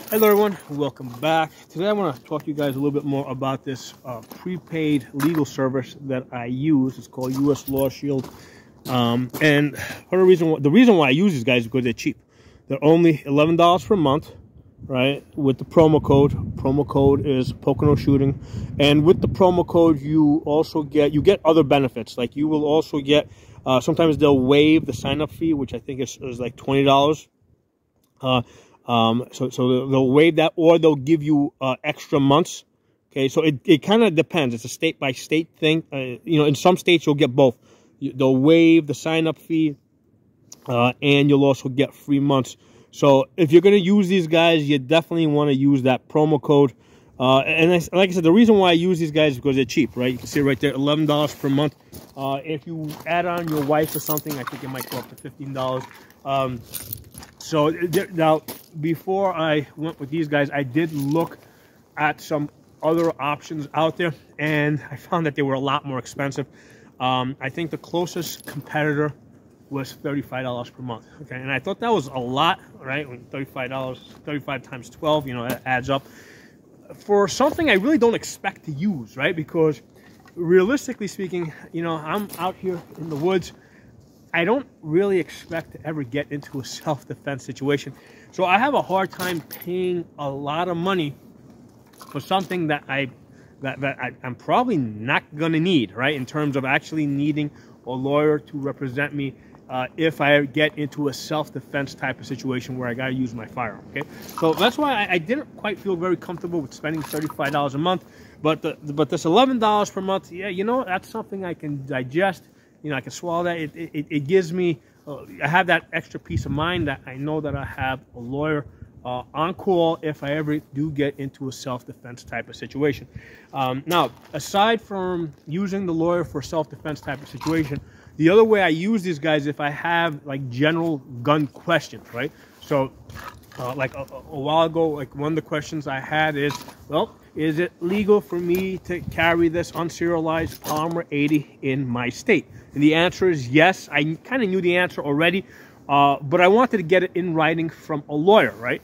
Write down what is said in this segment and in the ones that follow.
Hello everyone, welcome back. Today I want to talk to you guys a little bit more about this prepaid legal service that I use. It's called US Lawshield. And the reason why I use these guys is because they're cheap. They're only $11 per month, right? With the promo code. Promo code is Pocono Shooting. And with the promo code, you also get other benefits. Like you will also get, sometimes they'll waive the sign-up fee, which I think is like $20. So they'll waive that, or they'll give you extra months. Okay, so it kind of depends. It's a state-by-state thing. In some states you'll get both. They'll waive the sign-up fee, and you'll also get free months. So if you're going to use these guys, you definitely want to use that promo code. And like I said, the reason why I use these guys is because they're cheap, right? You can see right there, $11 per month. If you add on your wife or something, I think it might go up to $15. So now, before I went with these guys, I did look at some other options out there, and I found that they were a lot more expensive. I think the closest competitor was $35 per month. Okay, and I thought that was a lot, right? When $35, 35 times 12, that adds up. For something I really don't expect to use, right? Because realistically speaking, I'm out here in the woods. I don't really expect to ever get into a self-defense situation. So I have a hard time paying a lot of money for something that I'm probably not going to need, right? In terms of actually needing a lawyer to represent me if I get into a self-defense type of situation where I got to use my firearm, okay? So that's why I didn't quite feel very comfortable with spending $35 a month. But this $11 per month, yeah, that's something I can digest. I can swallow that. It gives me, I have that extra peace of mind that I know that I have a lawyer on call if I ever do get into a self-defense type of situation. Now, aside from using the lawyer for self-defense type of situation, the other way I use these guys if I have like general gun questions, right? So like a while ago, like one of the questions I had is, well, is it legal for me to carry this unserialized Palmer 80 in my state? And the answer is yes. I kind of knew the answer already, but I wanted to get it in writing from a lawyer, right?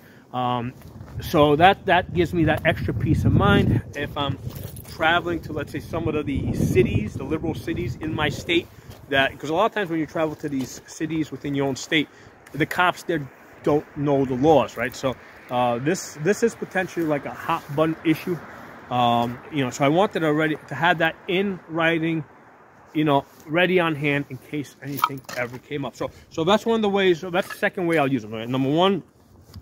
So that gives me that extra peace of mind if I'm traveling to, let's say, some of the cities, the liberal cities in my state, because a lot of times when you travel to these cities within your own state, the cops there don't know the laws, right? So this is potentially like a hot button issue. So I wanted to have that in writing, ready on hand in case anything ever came up. So that's one of the ways. So that's the second way I'll use them. Right? Number one,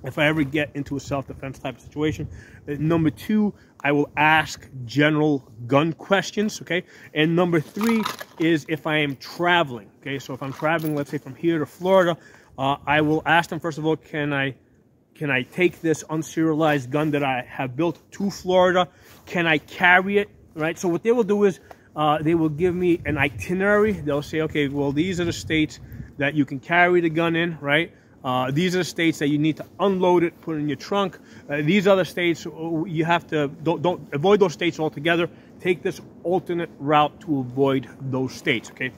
if I ever get into a self-defense type of situation. Number two, I will ask general gun questions. Okay. And number three is if I am traveling. Okay. So if I'm traveling, let's say from here to Florida, I will ask them, first of all, can I take this unserialized gun that I have built to Florida? Can I carry it? Right. So what they will do is they will give me an itinerary. They'll say, okay, well, these are the states that you can carry the gun in, right? These are the states that you need to unload it, put it in your trunk. These other states, you have to, don't avoid those states altogether. Take this alternate route to avoid those states, okay?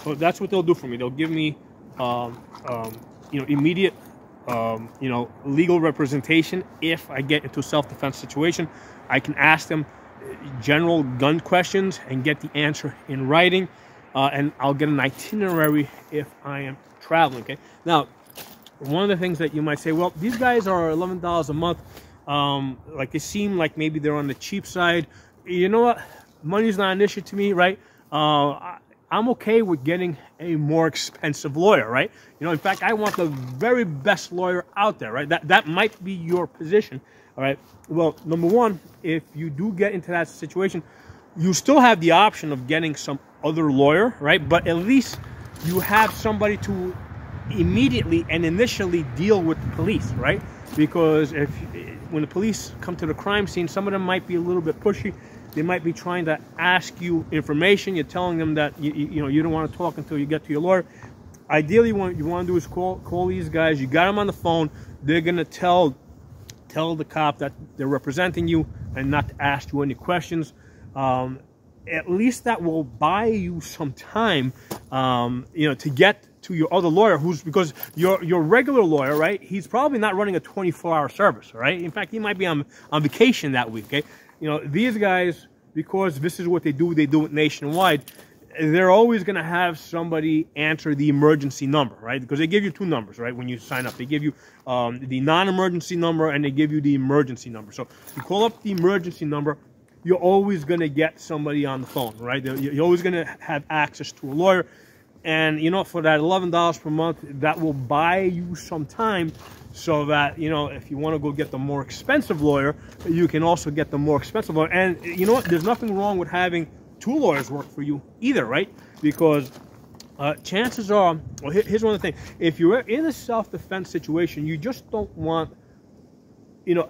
So that's what they'll do for me. They'll give me, immediate, legal representation. If I get into a self-defense situation, I can ask them general gun questions and get the answer in writing, and I'll get an itinerary if I am traveling. Okay. Now, one of the things that you might say, well, these guys are $11 a month. Like they seem like maybe they're on the cheap side. You know what? Money's not an issue to me, right? I'm okay with getting a more expensive lawyer, right? In fact, I want the very best lawyer out there, right? That might be your position. All right. Well, number one, if you do get into that situation, you still have the option of getting some other lawyer, right? But at least you have somebody to immediately and initially deal with the police, right? Because when the police come to the crime scene, some of them might be a little bit pushy. They might be trying to ask you information. You're telling them that you don't want to talk until you get to your lawyer. Ideally, what you want to do is call these guys. You got them on the phone. They're gonna tell the cop that they're representing you and not to ask you any questions. At least that will buy you some time, to get to your other lawyer, because your regular lawyer, right? He's probably not running a 24-hour service, right? In fact, he might be on vacation that week. Okay, you know, these guys, because this is what they do it nationwide. They're always going to have somebody answer the emergency number, right? Because they give you two numbers, right? When you sign up, they give you the non-emergency number and they give you the emergency number. So you call up the emergency number, you're always going to get somebody on the phone, right? You're always going to have access to a lawyer. And, you know, for that $11 per month, that will buy you some time so that, you know, if you want to go get the more expensive lawyer, you can also get the more expensive lawyer. And, you know what? There's nothing wrong with having two lawyers work for you either, right? Because chances are, well, here's one of the things. If you're in a self-defense situation, you just don't want, you know,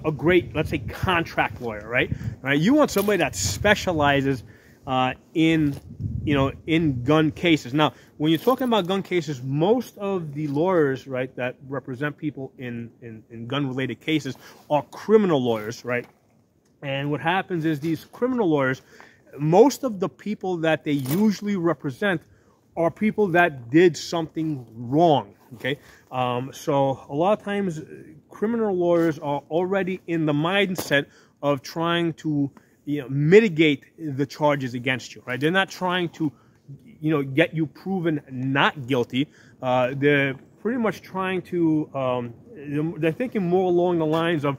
a great, let's say, contract lawyer, right? You want somebody that specializes in gun cases. Now, when you're talking about gun cases, most of the lawyers, right, that represent people in gun-related cases are criminal lawyers, right? And what happens is these criminal lawyers, most of the people that they usually represent are people that did something wrong, okay? So a lot of times criminal lawyers are already in the mindset of trying to, you know, mitigate the charges against you, right? They're not trying to, you know, get you proven not guilty. They're pretty much trying to, they're thinking more along the lines of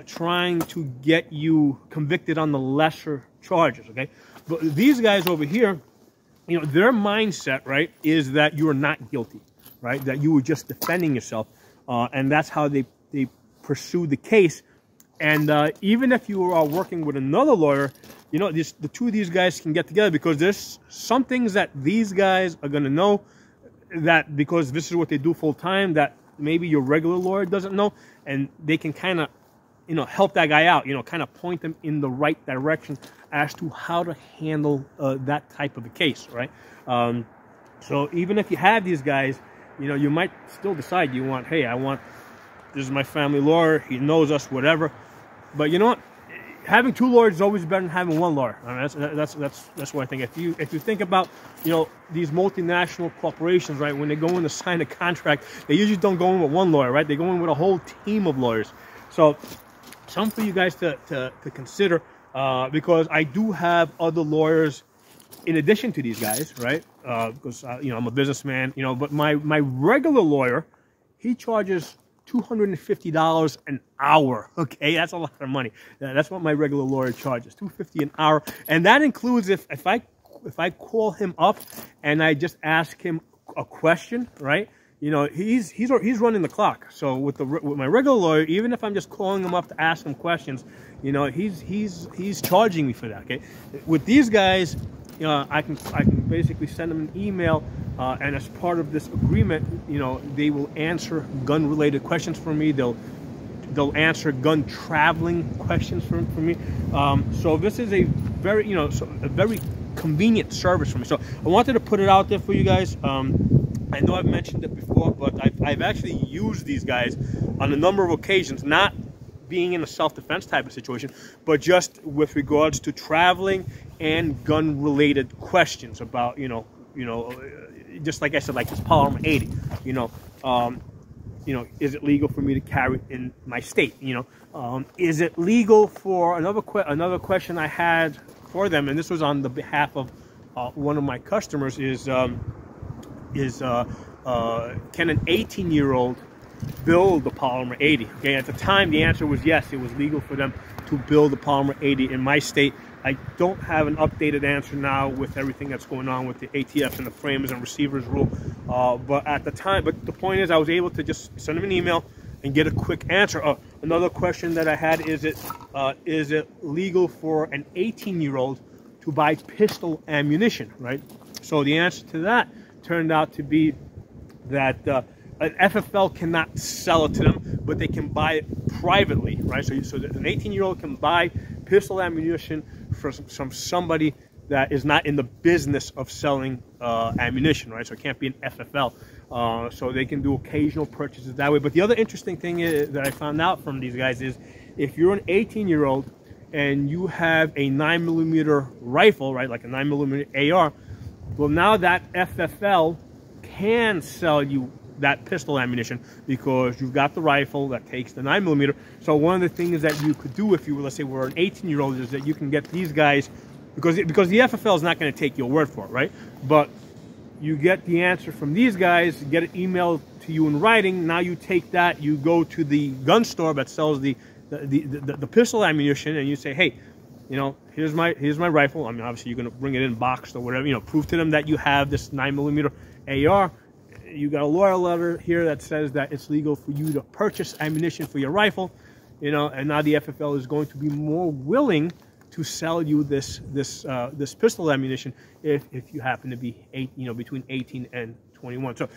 trying to get you convicted on the lesser charges, okay? But these guys over here, you know, their mindset, right, is that you are not guilty, right? That you were just defending yourself, and that's how they pursue the case. And even if you are working with another lawyer, you know, the two of these guys can get together, because there's some things that these guys are going to know, that because this is what they do full time, that maybe your regular lawyer doesn't know, and they can kind of, you know, help that guy out, you know, kind of point them in the right direction as to how to handle that type of a case, right? So even if you have these guys, you know, you might still decide you want, hey, this is my family lawyer, he knows us, whatever. But you know what? Having two lawyers is always better than having one lawyer. I mean, that's what I think. If you think about, you know, these multinational corporations, right, when they go in to sign a contract, they usually don't go in with one lawyer, right? They go in with a whole team of lawyers. So something for you guys to consider, because I do have other lawyers in addition to these guys, right? Because you know, I'm a businessman, you know, but my regular lawyer, he charges $250 an hour. Okay, that's a lot of money. That's what my regular lawyer charges, $250 an hour, and that includes if I call him up and I just ask him a question, right? You know, he's running the clock. So with my regular lawyer, even if I'm just calling him up to ask him questions, you know, he's charging me for that. Okay, with these guys, you know, I can basically send them an email, and as part of this agreement, you know, they will answer gun-related questions for me. They'll answer gun traveling questions for me. So this is a very, you know, a very convenient service for me. So I wanted to put it out there for you guys. I know I've mentioned it before, but I've actually used these guys on a number of occasions, not being in a self-defense type of situation, but just with regards to traveling and gun-related questions about, you know, just like I said, like this polyarmor 80, you know, is it legal for me to carry in my state? You know, is it legal for another question I had for them, and this was on the behalf of one of my customers, is can an 18-year-old build the polymer 80? Okay, at the time the answer was yes, it was legal for them to build the polymer 80 in my state. I don't have an updated answer now with everything that's going on with the ATF and the framers and receivers rule, but at the time, but the point is I was able to just send them an email and get a quick answer. Another question that I had is it legal for an 18-year-old to buy pistol ammunition, right? So the answer to that turned out to be that an FFL cannot sell it to them, but they can buy it privately, right? So an 18-year-old can buy pistol ammunition from somebody that is not in the business of selling ammunition, right? So it can't be an FFL. So they can do occasional purchases that way. But the other interesting thing that I found out from these guys is if you're an 18-year-old and you have a 9mm rifle, right, like a 9mm AR, well, now that FFL can sell you that pistol ammunition because you've got the rifle that takes the 9mm. So one of the things that you could do if you, let's say, were an 18-year-old, is that you can get these guys, because the FFL is not going to take your word for it, right? But you get the answer from these guys, get it emailed to you in writing. Now you take that, you go to the gun store that sells the pistol ammunition, and you say, hey, you know, here's my rifle. I mean, obviously you're going to bring it in boxed or whatever. You know, prove to them that you have this 9mm AR. You got a lawyer letter here that says that it's legal for you to purchase ammunition for your rifle. You know, and now the FFL is going to be more willing to sell you this pistol ammunition if you happen to be between 18 and 21. So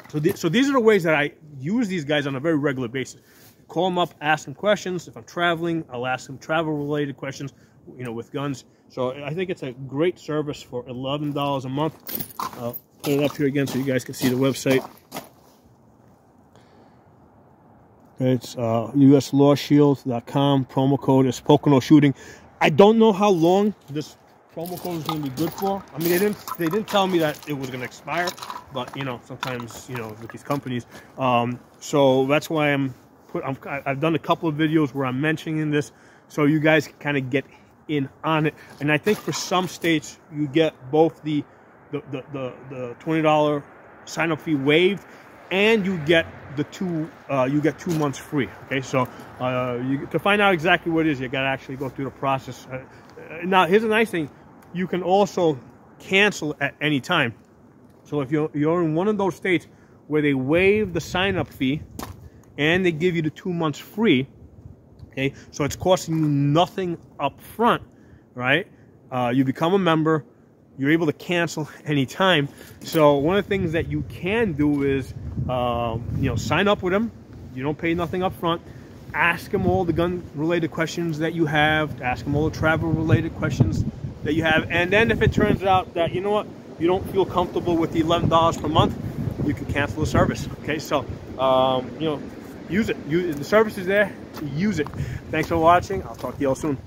so these are the ways that I use these guys on a very regular basis. Call them up, ask them questions. If I'm traveling, I'll ask them travel-related questions, you know, with guns. So I think it's a great service for $11 a month. I'll put it up here again so you guys can see the website. It's uslawshield.com. Promo code is Pocono Shooting. I don't know how long this promo code is going to be good for. I mean, they didn't tell me that it was going to expire, but you know, sometimes, you know, with these companies. So that's why I've done a couple of videos where I'm mentioning this, so you guys can kind of get in on it. And I think for some states you get both the $20 sign-up fee waived, and you get the 2 months free. Okay, so to find out exactly what it is, you got to actually go through the process. Now, here's a nice thing: you can also cancel at any time. So if you're in one of those states where they waive the sign-up fee and they give you the 2 months free, okay, so it's costing you nothing up front, right? You become a member. You're able to cancel anytime. So one of the things that you can do is, sign up with them. You don't pay nothing up front. Ask them all the gun-related questions that you have. Ask them all the travel-related questions that you have. And then if it turns out that, you know what, you don't feel comfortable with the $11 per month, you can cancel the service. Okay, so, use it. The service is there to use it. Thanks for watching. I'll talk to you all soon.